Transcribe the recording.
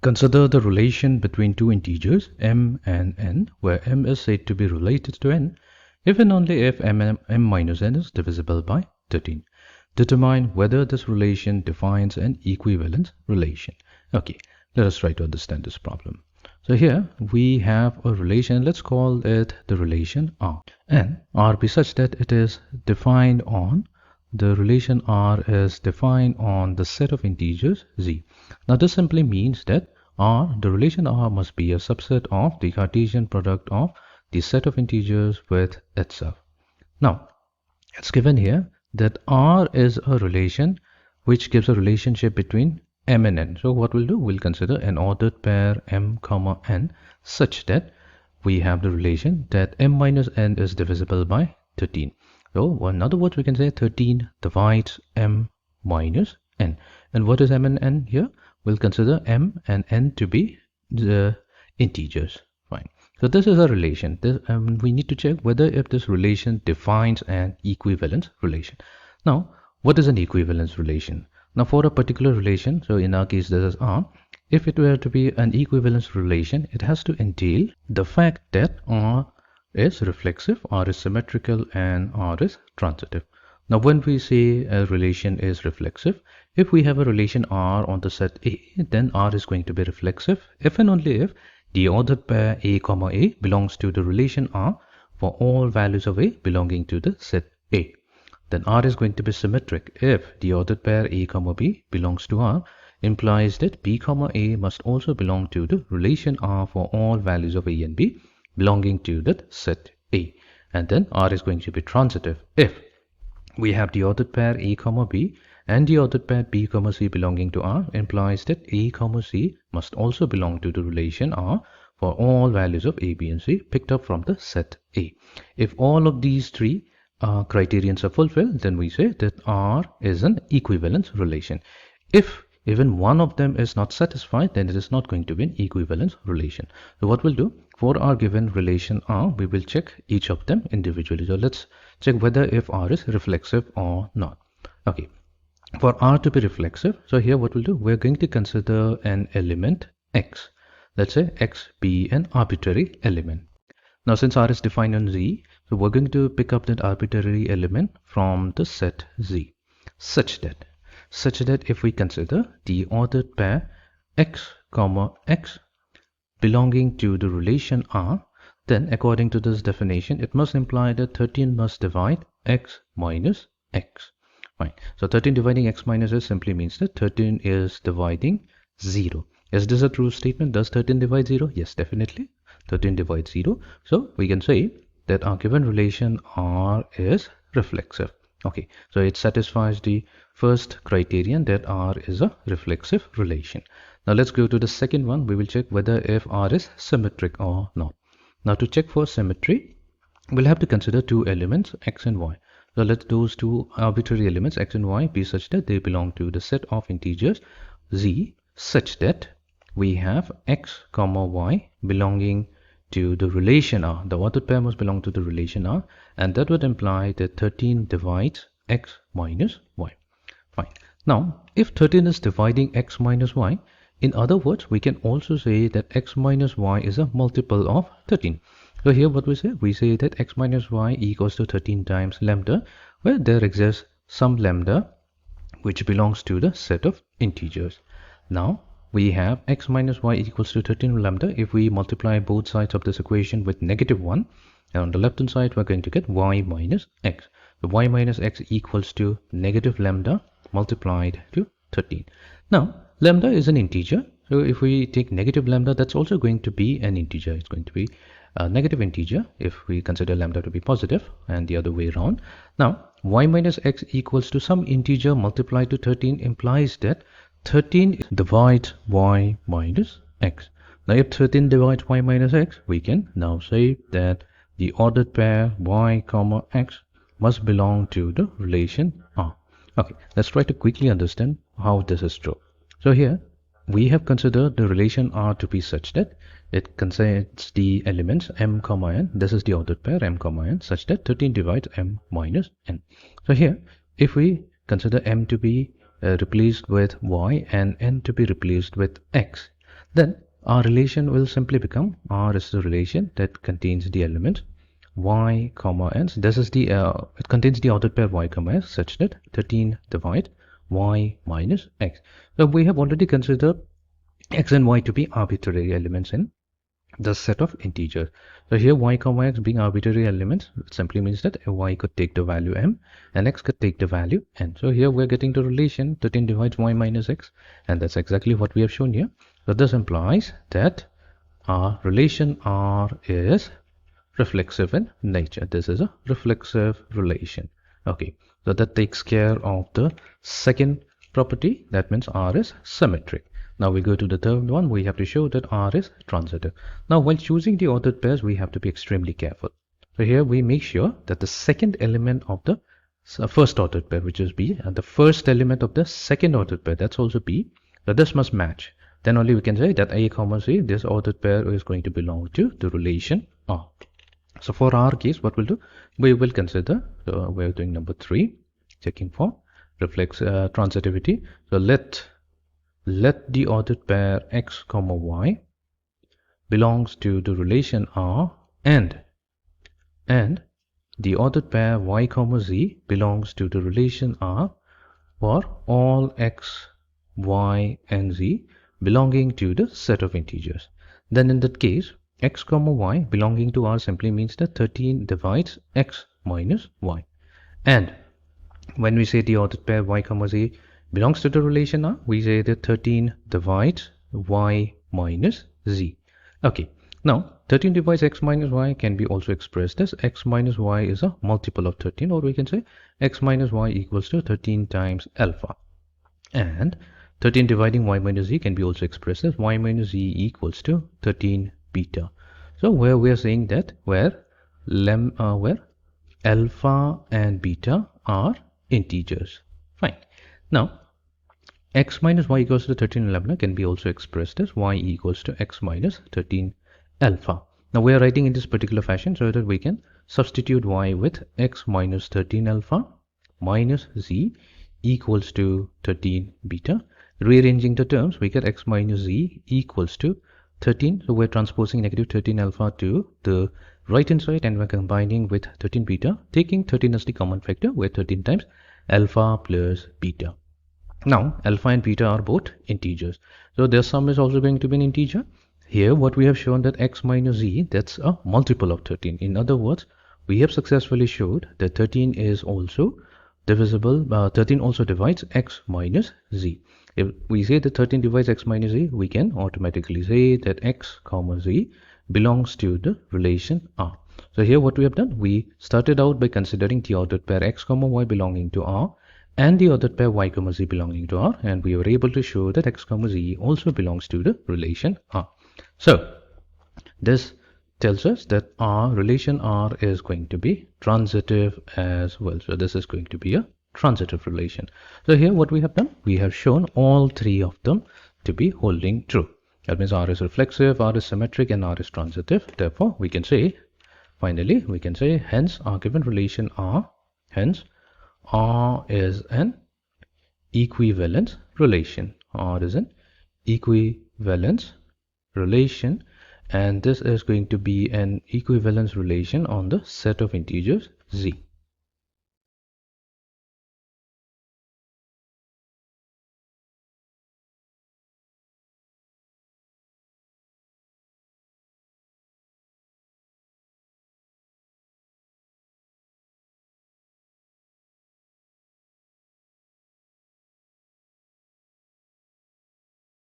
Consider the relation between two integers m and n, where m is said to be related to n if and only if m minus n is divisible by 13. Determine whether this relation defines an equivalence relation. Okay, let us try to understand this problem. So here we have a relation, let's call it the relation R, and R be such that it is defined on the relation R is defined on the set of integers z. Now this simply means that the relation R must be a subset of the Cartesian product of the set of integers with itself. Now it's given here that R is a relation which gives a relationship between m and n. So what we'll do, we'll consider an ordered pair m comma n such that we have the relation that m minus n is divisible by 13. So in other words, we can say 13 divides m minus n. And what is m and n here? We'll consider m and n to be the integers. Fine. So this is a relation. We need to check whether if this relation defines an equivalence relation. Now, what is an equivalence relation? Now, for a particular relation, so in our case this is R, if it were to be an equivalence relation, it has to entail the fact that R is reflexive, R is symmetrical, and R is transitive. Now when we say a relation is reflexive, if we have a relation R on the set A, then R is going to be reflexive if and only if the ordered pair A comma A belongs to the relation R for all values of A belonging to the set A. Then R is going to be symmetric if the ordered pair A comma B belongs to R, implies that B comma A must also belong to the relation R for all values of A and B belonging to that set A. And then R is going to be transitive if we have the ordered pair A comma B and the ordered pair B comma C belonging to R, implies that A comma C must also belong to the relation R for all values of A, B and C picked up from the set A. If all of these three criterions are fulfilled, then we say that R is an equivalence relation. If even one of them is not satisfied, then it is not going to be an equivalence relation. So what we'll do, for our given relation R, we will check each of them individually. So let's check whether if R is reflexive or not. Okay, for R to be reflexive, so here what we'll do, we're going to consider an element X. Let's say X be an arbitrary element. Now since R is defined on Z, so we're going to pick up that arbitrary element from the set Z such that if we consider the ordered pair X comma X belonging to the relation R, then according to this definition, it must imply that 13 must divide X minus X. Fine. So 13 dividing X minus X simply means that 13 is dividing 0. Is this a true statement? Does 13 divide 0? Yes, definitely. 13 divides 0. So we can say that our given relation R is reflexive. Okay, so it satisfies the first criterion that R is a reflexive relation. Now let's go to the second one. We will check whether if R is symmetric or not. Now to check for symmetry, we'll have to consider two elements X and Y. So let those two arbitrary elements X and Y be such that they belong to the set of integers Z, such that we have X comma Y belonging to the relation R. The ordered pair must belong to the relation R, and that would imply that 13 divides X minus Y. Fine. Now, if 13 is dividing X minus Y, in other words, we can also say that X minus Y is a multiple of 13. So here what we say that X minus Y equals to 13 times lambda, where there exists some lambda which belongs to the set of integers. Now, we have X minus Y equals to 13 lambda if we multiply both sides of this equation with -1, and on the left hand side we're going to get Y minus X. So Y minus X equals to negative lambda multiplied to 13. Now lambda is an integer, so if we take negative lambda, that's also going to be an integer. It's going to be a negative integer if we consider lambda to be positive, and the other way around. Now Y minus X equals to some integer multiplied to 13 implies that 13 divides Y minus X. Now if 13 divides Y minus X, we can now say that the ordered pair Y comma X must belong to the relation R. Okay, let's try to quickly understand how this is true. So here we have considered the relation R to be such that it contains the elements M comma N. This is the ordered pair M comma N, such that 13 divides M minus N. So here if we consider M to be replaced with Y and N to be replaced with X, then our relation will simply become R is the relation that contains the element y comma n. This is the it contains the ordered pair y comma s such that 13 divide y minus x. So we have already considered x and y to be arbitrary elements in the set of integers. So here y comma x being arbitrary elements simply means that y could take the value m and x could take the value n. So here we're getting the relation 13 divides y minus x, and that's exactly what we have shown here. So this implies that our relation R is reflexive in nature. This is a reflexive relation. Okay, so that takes care of the second property. That means R is symmetric. Now we go to the third one. We have to show that R is transitive. Now while choosing the ordered pairs, we have to be extremely careful. So here we make sure that the second element of the first ordered pair, which is B, and the first element of the second ordered pair, that's also B, so this must match. Then only we can say that A comma C, this ordered pair is going to belong to the relation R. So for our case, what we'll do, we will consider, so we're doing number 3, checking for transitivity. So let the ordered pair x comma y belongs to the relation R, and the ordered pair y comma z belongs to the relation R for all x, y, and z belonging to the set of integers. Then in that case, x comma y belonging to R simply means that 13 divides x minus y. And when we say the ordered pair y comma z belongs to the relation R, we say that 13 divides y minus z. Okay, now 13 divides x minus y can be also expressed as x minus y is a multiple of 13, or we can say x minus y equals to 13 times alpha. And 13 dividing y minus z can be also expressed as y minus z equals to 13 beta. So where we are saying that where alpha and beta are integers. Fine. Now x minus y equals to 13 lambda can be also expressed as y equals to x minus 13 alpha. Now we are writing in this particular fashion so that we can substitute y with x minus 13 alpha minus z equals to 13 beta. Rearranging the terms, we get x minus z equals to 13. So we're transposing negative 13 alpha to the right hand side, and we're combining with 13 beta, taking 13 as the common factor, where 13 times alpha plus beta. Now alpha and beta are both integers, so their sum is also going to be an integer. Here what we have shown that x minus z, that's a multiple of 13. In other words, we have successfully showed that 13 is also divisible, 13 also divides x minus z. If we say that 13 divides x minus z, we can automatically say that x comma z belongs to the relation R. So here what we have done, we started out by considering the ordered pair x comma y belonging to R and the ordered pair y comma z belonging to R, and we were able to show that x comma z also belongs to the relation R. So this tells us that our relation R is going to be transitive as well. So this is going to be a transitive relation. So here what we have done, we have shown all three of them to be holding true. That means R is reflexive, R is symmetric, and R is transitive. Therefore we can say, finally we can say, hence our given relation R, hence R is an equivalence relation. R is an equivalence relation, and this is going to be an equivalence relation on the set of integers Z.